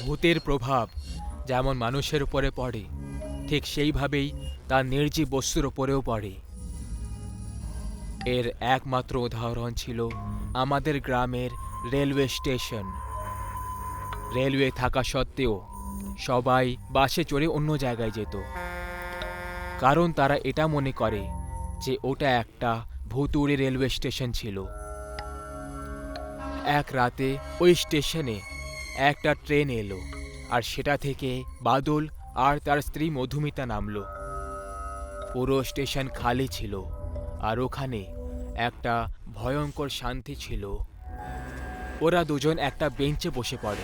ভূতের প্রভাব যেমন মানুষের উপরে পড়ে, ঠিক সেইভাবেই তা নির্জীব বস্তুর উপরেও পড়ে। এর একমাত্র উদাহরণ ছিল আমাদের গ্রামের রেলওয়ে স্টেশন। রেলওয়ে থাকা সত্ত্বেও সবাই বাসে চড়ে অন্য জায়গায় যেত, কারণ তারা এটা মনে করে যে ওটা একটা ভুতুড়ে রেলওয়ে স্টেশন ছিল। এক রাতে ওই স্টেশনে একটা ট্রেন এলো, আর সেটা থেকে বাদল আর তার স্ত্রী মধুমিতা নামলো। পুরো স্টেশন খালি ছিল, আর ওখানে একটা ভয়ঙ্কর শান্তি ছিল। ওরা দুজন একটা বেঞ্চে বসে পড়ে।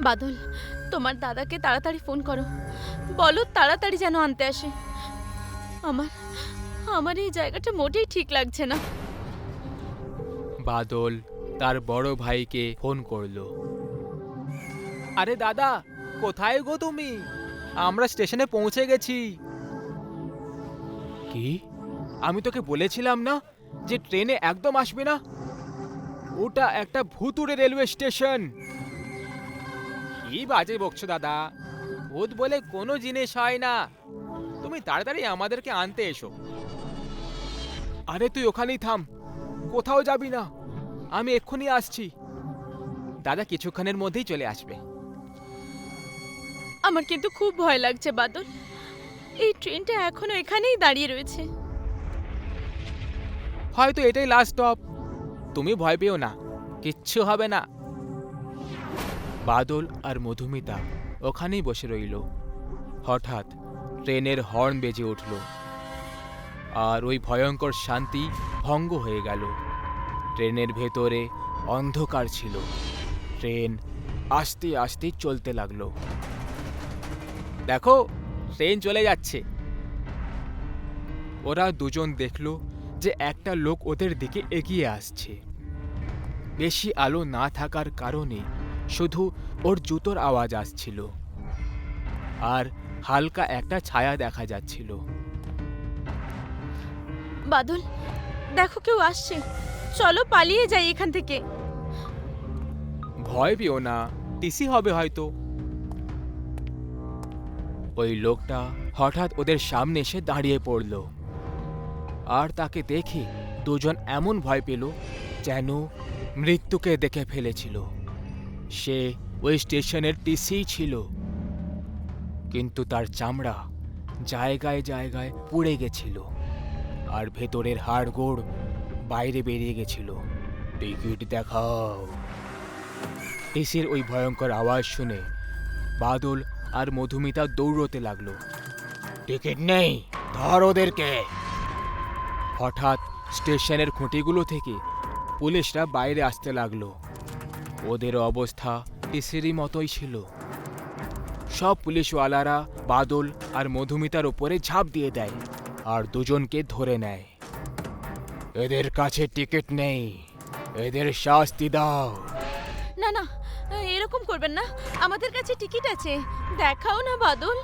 বাদল, তোমার দাদাকে তাড়াতাড়ি ফোন করো, বলো তাড়াতাড়ি যেন আনতে আসে। আমার আমার এই জায়গাটা মোটেই ঠিক লাগছে না। বাদল তার বড় ভাইকে ফোন করলো। আরে দাদা, কোথায় গো তুমি? আমরা স্টেশনে পৌঁছে গেছি। কি? আমি তোকে বলেছিলাম না যে ট্রেনে একদম আসবে না? ওটা একটা ভুতুড়ে রেলওয়ে স্টেশন। কি বাজে বকছো দাদা? ভূত বলে কোনো জিনিস হয় না। তুমি তাড়াতাড়ি আমাদেরকে আনতে এসো। আরে তুই ওখানেই থাম, কোথাও যাবি না। আমি এক্ষুনি আসছি। দাদা কিছুক্ষণের মধ্যেই চলে আসবে। আমার কিন্তু খুব ভয় লাগছে বাদল, এই ট্রেনটা এখনো এখানেই দাঁড়িয়ে রয়েছে। হয়তো এটাই লাস্ট স্টপ। তুমি ভয় পেও না, কিচ্ছু হবে না। বাদল আর মধুমিতা ওখানেই বসে রইল। হঠাৎ ট্রেনের হর্ন বেজে উঠল, আর ওই ভয়ঙ্কর শান্তি ভঙ্গ হয়ে গেল। ট্রেনের ভেতরে অন্ধকার ছিল। ট্রেন আস্তে আস্তে চলতে লাগলো। দেখো, ট্রেন চলে যাচ্ছে। ওরা দুজন দেখল যে একটা লোক ওদের দিকে এগিয়ে আসছে। বেশি আলো না থাকার কারণে শুধু ওর জুতোর আওয়াজ আসছিল, আর হালকা একটা ছায়া দেখা যাচ্ছিল। বাদল, দেখো কেউ আসছে, চলো পালিয়ে যাই এখান থেকে। ভয় পেও না, টিসি হবে হয়তো। ওই লোকটা হঠাৎ ওদের সামনে এসে দাঁড়িয়ে পড়ল, আর তাকে দেখে দুজন এমন ভয় পেল যেন মৃত্যুকে দেখে ফেলেছিল। সে ওই স্টেশনের টিসি ছিল, কিন্তু তার চামড়া জায়গায় জায়গায় পুড়ে গেছিল, আর ভেতরের হাড়গোড় বাইরে বেরিয়ে গেছিল। টিকিট দেখাও। টিসির ওই ভয়ঙ্কর আওয়াজ শুনে বাদল আর মধুমিতা দৌড়তে লাগলো। টিকিট নেই, ধর ওদেরকে। হঠাৎ স্টেশনের খুঁটিগুলো থেকে পুলিশরা বাইরে আসতে লাগলো। ওদের অবস্থা টিসিরই মতোই ছিল। সব পুলিশওয়ালারা বাদল আর মধুমিতার উপরে ঝাঁপ দিয়ে দেয়, আর দুজনকে ধরে নেয়। এদের কাছে টিকিট নেই, এদের শাস্তি দাও। না না, এরকম করবেন না, আমাদের কাছে টিকিট আছে, দেখাও না বাদল।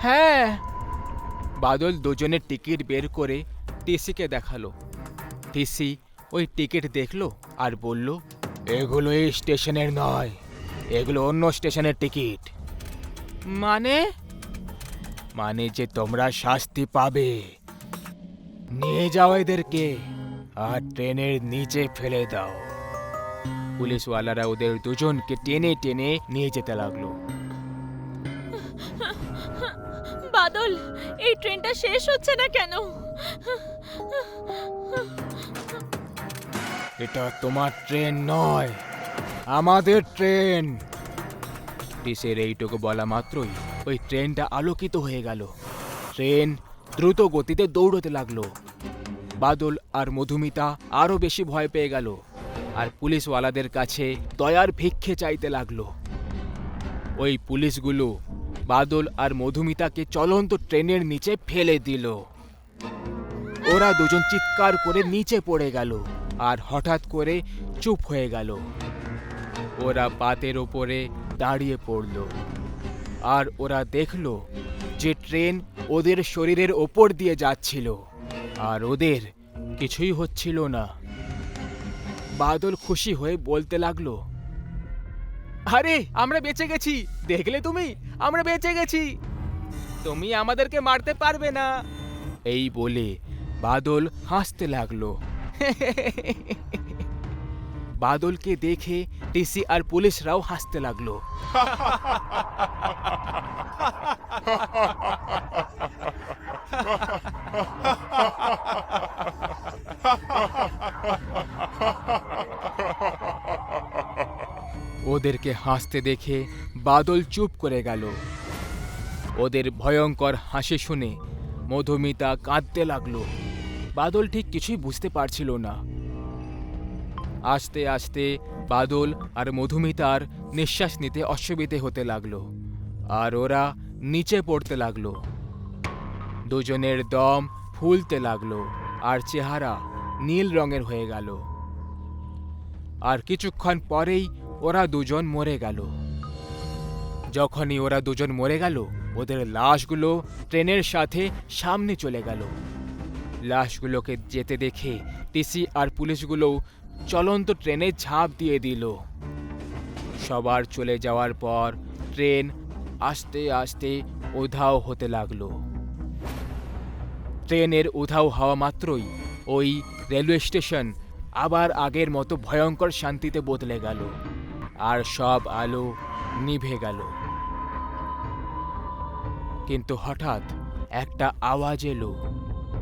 হ্যাঁ। বাদল দুজনের টিকিট বের করে টিসিকে দেখালো। টিসি ওই টিকিট দেখলো আর বলল, এগুলো এই স্টেশনের নয়, এগুলো অন্য স্টেশনের টিকিট। মানে? মানে যে তোমরা শাস্তি পাবে। নিয়ে যাও এদেরকে, আর ট্রেনের নিচে ফেলে দাও। পুলিশওয়ালারা ওদের দুজনকে টেনে টেনে নিয়ে যেতে লাগলো। বাদল, এই ট্রেনটা শেষ হচ্ছে না কেন? এটা তোমার ট্রেন নয়, আমাদের ট্রেন। টিসের এইটুকু বলা মাত্রই ওই ট্রেনটা আলোকিত হয়ে গেল। ট্রেন দ্রুত গতিতে দৌড়তে লাগলো। বাদল আর মধুমিতা আরো বেশি ভয় পেয়ে গেল, আর পুলিশওয়ালাদের কাছে দয়ার ভিক্ষে চাইতে লাগলো। ওই পুলিশগুলো বাদল আর মধুমিতাকে চলন্ত ট্রেনের নিচে ফেলে দিল। ওরা দুজন চিৎকার করে নিচে পড়ে গেল, আর হঠাৎ করে চুপ হয়ে গেল। ওরা পাতের ওপরে দাঁড়িয়ে পড়ল, আর ওরা দেখল যে ট্রেন ওদের শরীরের ওপর দিয়ে যাচ্ছিল, আর ওদের কিছুই হচ্ছিল না। বাদল খুশি হয়ে বলতে লাগলো, আরে আমরা বেঁচে গেছি, দেখলে তুমি, আমরা বেঁচে গেছি, তুমি আমাদেরকে মারতে পারবে না। এই বলে বাদল হাসতে লাগলো। বাদলকে দেখে টিসি আর পুলিশরাও হাসতে লাগলো। ওদেরকে হাসতে দেখে বাদল চুপ করে গেল। ওদের ভয়ঙ্কর হাসি শুনে মধুমিতা কাঁদতে লাগলো। বাদল ঠিক কিছুই বুঝতে পারছিল না। আস্তে আস্তে বাদল আর মধুমিতার নিঃশ্বাস নিতে অসুবিধে হতে লাগলো, আর ওরা নিচে পড়তে লাগলো। দুজনের দম ফুলতে লাগলো, আর চেহারা নীল রঙের হয়ে গেল। আর কিছুক্ষণ পরেই ওরা দুজন মরে গেল। যখনই ওরা দুজন মরে গেল, ওদের লাশগুলো ট্রেনের সাথে সামনে চলে গেল। লাশগুলোকে যেতে দেখে টিসি আর পুলিশগুলো চলন্ত ট্রেনে ঝাঁপ দিয়ে দিল। সবার চলে যাওয়ার পর ট্রেন আস্তে আস্তে উধাও হতে লাগলো। ট্রেনের উধাও হওয়া মাত্রই ওই রেলওয়ে স্টেশন আবার আগের মতো ভয়ঙ্কর শান্তিতে বদলে গেল, আর সব আলো নিভে গেল। কিন্তু হঠাৎ একটা আওয়াজ এলো,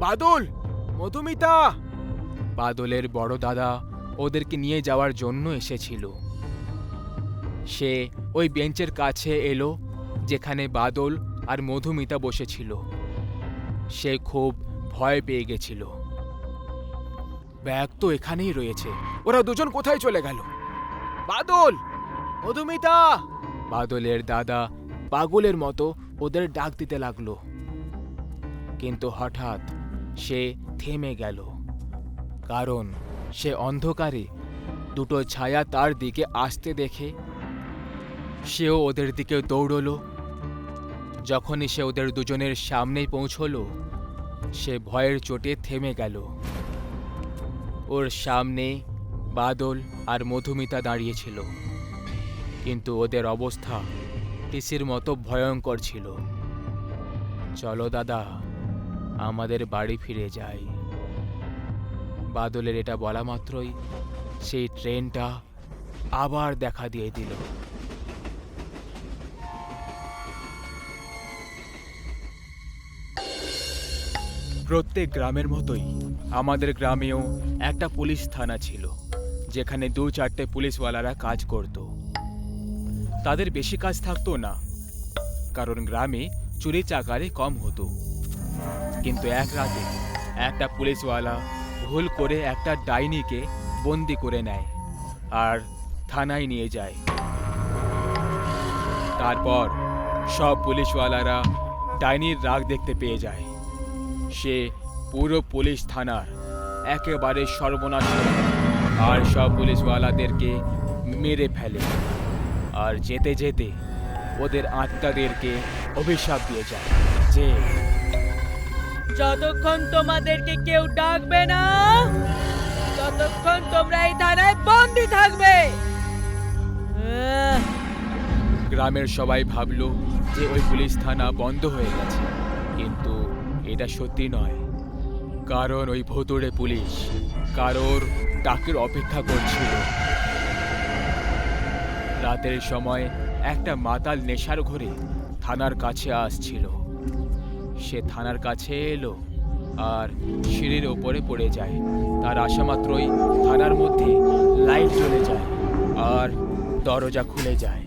বাদল, মধুমিতা! বাদলের বড় দাদা ওদেরকে নিয়ে যাওয়ার জন্য এসেছিল। সে ওই বেঞ্চের কাছে এলো যেখানে বাদল আর মধুমিতা বসেছিল। সে খুব ভয় পেয়ে গেছিল। ব্যাগ তো এখানেই রয়েছে, ওরা দুজন কোথায় চলে গেল? বাদল, মধুমিতা! বাদলের দাদা পাগলের মতো ওদের ডাক দিতে লাগলো। কিন্তু হঠাৎ সে থেমে গেল, কারণ সে অন্ধকারে দুটো ছায়া তার দিকে আসতে দেখে সেও ওদের দিকে দৌড়লো। যখনই সে ওদের দুজনের সামনেই পৌঁছলো, সে ভয়ের চোটে থেমে গেল। ওর সামনে বাদল আর মধুমিতা দাঁড়িয়েছিল, কিন্তু ওদের অবস্থা টিসির মতো ভয়ঙ্কর ছিল। চলো দাদা, আমাদের বাড়ি ফিরে যাই। বাদলের এটা বলা মাত্রই সেই ট্রেনটা আবার দেখা দিয়ে দিল। প্রত্যেক গ্রামের মতোই আমাদের গ্রামেও একটা পুলিশ থানা ছিল, যেখানে 2-4টে পুলিশওয়ালারা কাজ করত। তাদের বেশি কাজ থাকতো না, কারণ গ্রামে চুরি চাকারি কম হতো। কিন্তু এক রাতে একটা পুলিশওয়ালা ভুল করে একটা ডাইনিকে বন্দি করে নেয় আর থানায় নিয়ে যায়। তারপর সব পুলিশওয়ালারা ডাইনির রাগ দেখতে পেয়ে যায়। সে পুরো পুলিশ থানার একেবারে সর্বনাশ করে দেয়, আর সব পুলিশওয়ালাদেরকে মেরে ফেলে, আর যেতে যেতে ওদের আত্মাদেরকে অভিশাপ দিয়ে যায় যে যতক্ষণ তোমাদেরকে কেউ ডাকবে না, ততক্ষণ তোমরা এই থানায় বন্দী থাকবে। গ্রামের সবাই ভাবলো যে ওই পুলিশ থানা বন্ধ হয়ে গেছে, কিন্তু এটা সত্যি নয়, কারণ ওই ভুতুড়ে পুলিশ কারোর ডাকের অপেক্ষা করছিল। রাতের সময় একটা মাতাল নেশার ঘরে থানার কাছে আসছিল। সে থানার কাছে এলো আর সিঁড়ির ওপরে পড়ে যায়। তার আসা মাত্রই থানার মধ্যে লাইট জ্বলে যায় আর দরজা খুলে যায়।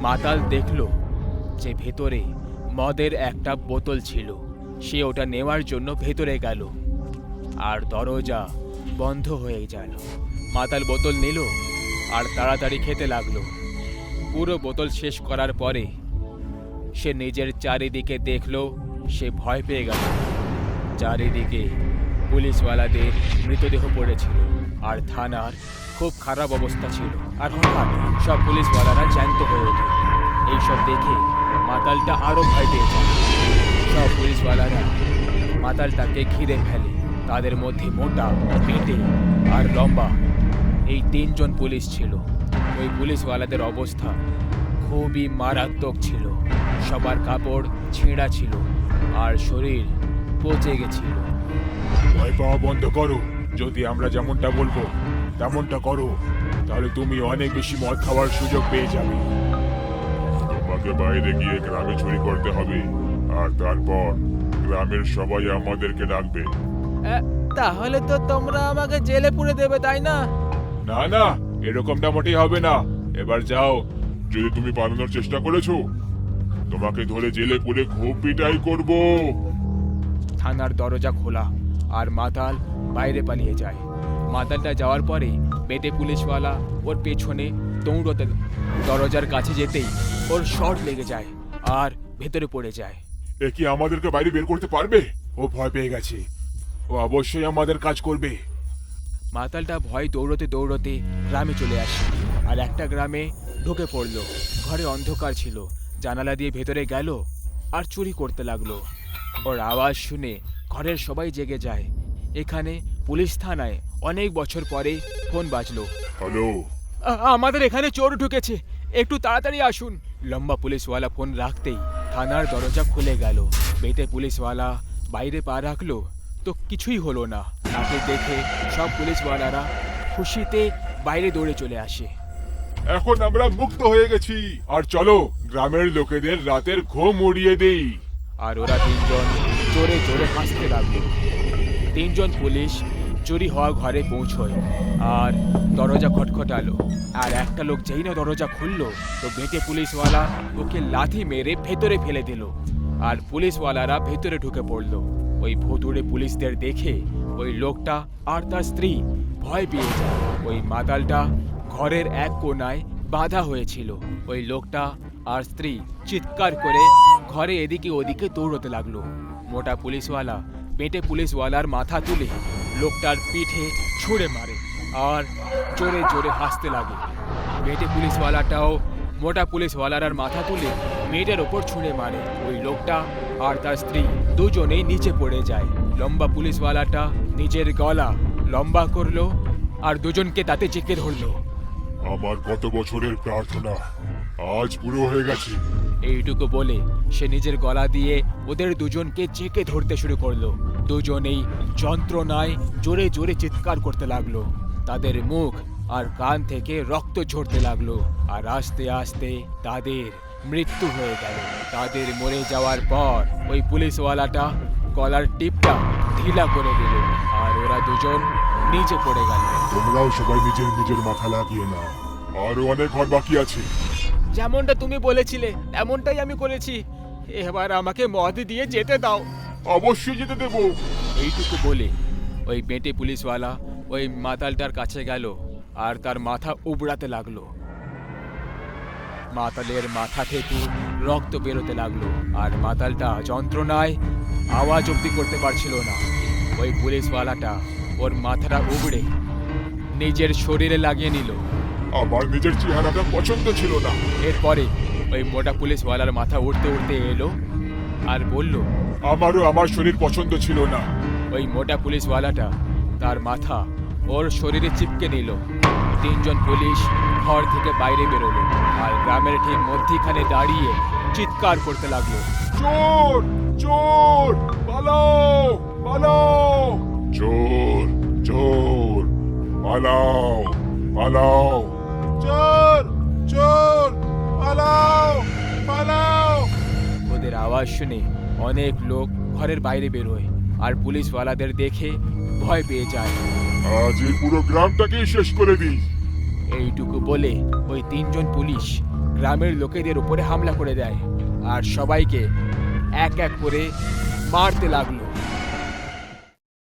মাতাল দেখল যে ভেতরে মদের একটা বোতল ছিল। সে ওটা নেওয়ার জন্য ভেতরে গেল আর দরজা বন্ধ হয়ে গেল। মাতাল বোতল নিল আর তাড়াতাড়ি খেতে লাগলো। পুরো বোতল শেষ করার পরে সে নিজের চারিদিকে দেখলো। সে ভয় পেয়ে গেল। চারিদিকে পুলিশওয়ালাদের মৃতদেহ পড়েছিল আর থানার খুব খারাপ অবস্থা ছিল। আর হঠাৎ সব পুলিশওয়ালারা জ্যান্ত হয়ে ওঠে। এইসব দেখে মাতালটা আরো ভয় পেয়ে যায়। সব পুলিশওয়ালারা মাতালটাকে ঘিরে ফেলে। তাদের মধ্যে মোটা, পেটে আর লম্বা এই 3জন পুলিশ ছিল। ওই পুলিশওয়ালাদের অবস্থা খুবই মারাত্মক ছিল। সবার কাপড় ছেঁড়া ছিল আর শরীর পচে গেছিল। ভয় পাওয়া বন্ধ করো। যদি আমরা যেমনটা বলবো তেমনটা করো, তাহলে তুমি অনেক বেশি মদ খাওয়ার সুযোগ পেয়ে যাবে। তোমাকে বাইরে গিয়ে গ্রামে চুরি করতে হবে, আর তারপর গ্রামের সবাই আমাদেরকে ডাকবে। তাহলে তো তোমরা আমাকে জেলে পুরে দেবে, তাই না? না না, এরকমটা মোটেই হবে না। এবার যাও। যদি তুমি পালানোর চেষ্টা করেছো, তোমাকে ধরে জেলে পুরে খুব পিটাই করব। থানার দরজা খোলা আর মাতাল বাইরে পালিয়ে যায়। মাতালটা যাওয়ার পরে বেটে পুলিশওয়ালা ওর পেছনে দৌড়তে দরজার কাছে যেতেই ওর শর্ট লেগে যায় আর ভেতরে পড়ে যায়। এ কি আমাদেরকে বাইরে বের করতে পারবে? ও ভয় পেয়ে গেছে। ও অবশ্যই আমাদের কাজ করবে। মাতালটা ভয় দৌড়তে দৌড়তে গ্রামে চলে আসে আর একটা গ্রামে ঢুকে পড়লো। ঘরে অন্ধকার ছিল, জানালা দিয়ে ভেতরে গেল আর চুরি করতে লাগলো। ওর আওয়াজ শুনে ঘরের সবাই জেগে যায়। এখানে পুলিশ থানায় অনেক বছর পরে ফোন বাজলো। হ্যালো, আমাদের এখানে চোর ঢুকেছে, একটু তাড়াতাড়ি আসুন। লম্বা পুলিশওয়ালা ফোন রাখতেই থানার দরজা খুলে গেল। বেটে পুলিশওয়ালা বাইরে পা রাখলো তো কিছুই হলো না। তাকে দেখে সব পুলিশওয়ালারা খুশিতে বাইরে দৌড়ে চলে আসে। এখন আমরা মুক্ত হয়ে গেছি। আর চলো গ্রামের লোকেদের রাতের ঘুম উড়িয়ে দেই। আর ওরা তিনজন জোরে জোরে হাসতে লাগলো। তিনজন পুলিশ চুরি হওয়া ঘরে পৌঁছয় আর দরজা খটখটালো। আর একটা লোক যেই না দরজা খুললো তো বেটে পুলিশওয়ালা ওকে লাথি মেরে ভেতরে ফেলে দিল আর পুলিশওয়ালারা ভেতরে ঢুকে পড়লো। ওই ভুতুড়ে পুলিশদের দেখে ওই লোকটা আর তার স্ত্রী ভয় পেয়ে যায়। ওই মাতালটা ঘরের এক কোণায় বাঁধা হয়েছিল। ওই লোকটা আর স্ত্রী চিৎকার করে ঘরে এদিকে ওদিকে দৌড়তে লাগলো। মোটা পুলিশওয়ালা বেটে পুলিশওয়ালার মাথা তুলে লোকটার পিঠে ছুঁড়ে মারে আর জোরে জোরে হাসতে লাগে। বেটে পুলিশওয়ালাটাও মোটা পুলিশওয়ালার মাথা তুলে মেয়েটার ওপর ছুঁড়ে মারে। ওই লোকটা আর তার স্ত্রী দুজনেই নিচে পড়ে যায়। লম্বা পুলিশওয়ালাটা নিজের গলা লম্বা করলো আর দুজনকে তাতে চেপে ধরলো। আমার কত বছরের প্রার্থনা আজ পুরো হয়ে গেছে। এইটুকু বলে সে নিজের গলা দিয়ে ওদের দুজনকে চেকে ধরতে শুরু করলো। দুজনেই যন্ত্রণায় জোরে জোরে চিৎকার করতে লাগলো। তাদের মুখ আর কান থেকে রক্ত ঝরতে লাগলো আর আস্তে আস্তে তাদের মৃত্যু হয়ে গেল। তাদের মরে যাওয়ার পর ওই পুলিশওয়ালাটা গলার টিপটা ঢিলা করে দিল আর ওরা দুজন নিচে পড়ে গেল। তোমরাও সবাই নিজের নিজের মাথা লাগিয়ে নাও, আরো অনেক ঘর বাকি আছে। যেমনটা তুমি বলেছিলে তেমনটাই আমি করেছি। এবার আমাকে মদ দিয়ে যেতে দাও। অবশ্যই যেতে দেবো। এইটুকু বলে ওই বেঁটে পুলিশওয়ালা ওই মাতালটার কাছে গেল আর তার মাথা উবড়াতে লাগলো। মাতালের মাথা থেকে রক্ত বেরোতে লাগলো আর মাতালটা যন্ত্রণায় আওয়াজ অব্দি করতে পারছিল না। ওই পুলিশওয়ালাটা ওর মাথাটা উবড়ে নিজের শরীরে লাগিয়ে নিল। আমার নিজের চেহারাটা পছন্দ ছিল না। এরপরে ওই মোটা পুলিশওয়ালার মাথা উঠতে উঠতে এলো আর বলল, আমারও আমার শরীর পছন্দ ছিল না। ওই মোটা পুলিশওয়ালাটা তার মাথা ওর শরীরে চিপকে নিল। তিনজন পুলিশ ঘর থেকে বাইরে বেরোলো আর গ্রামের ঠিক মধ্যিখানে দাঁড়িয়ে চিৎকার করতে লাগলো, চোর চোর, পালাও পালাও। চোর চোর, পালাও পালাও। চোর চোর, পালাও পালাও। ওদের আওয়াজ শুনে অনেক লোক ঘরের বাইরে বেরোয় আর পুলিশওয়ালাদের দেখে ভয় পেয়ে যায়। আজ এই পুরো গ্রামটাকেই শেষ করে দিই। এইটুকু বলে ওই তিনজন পুলিশ গ্রামের লোকেদের উপরে হামলা করে দেয় আর সবাইকে এক এক করে মারতে লাগলো।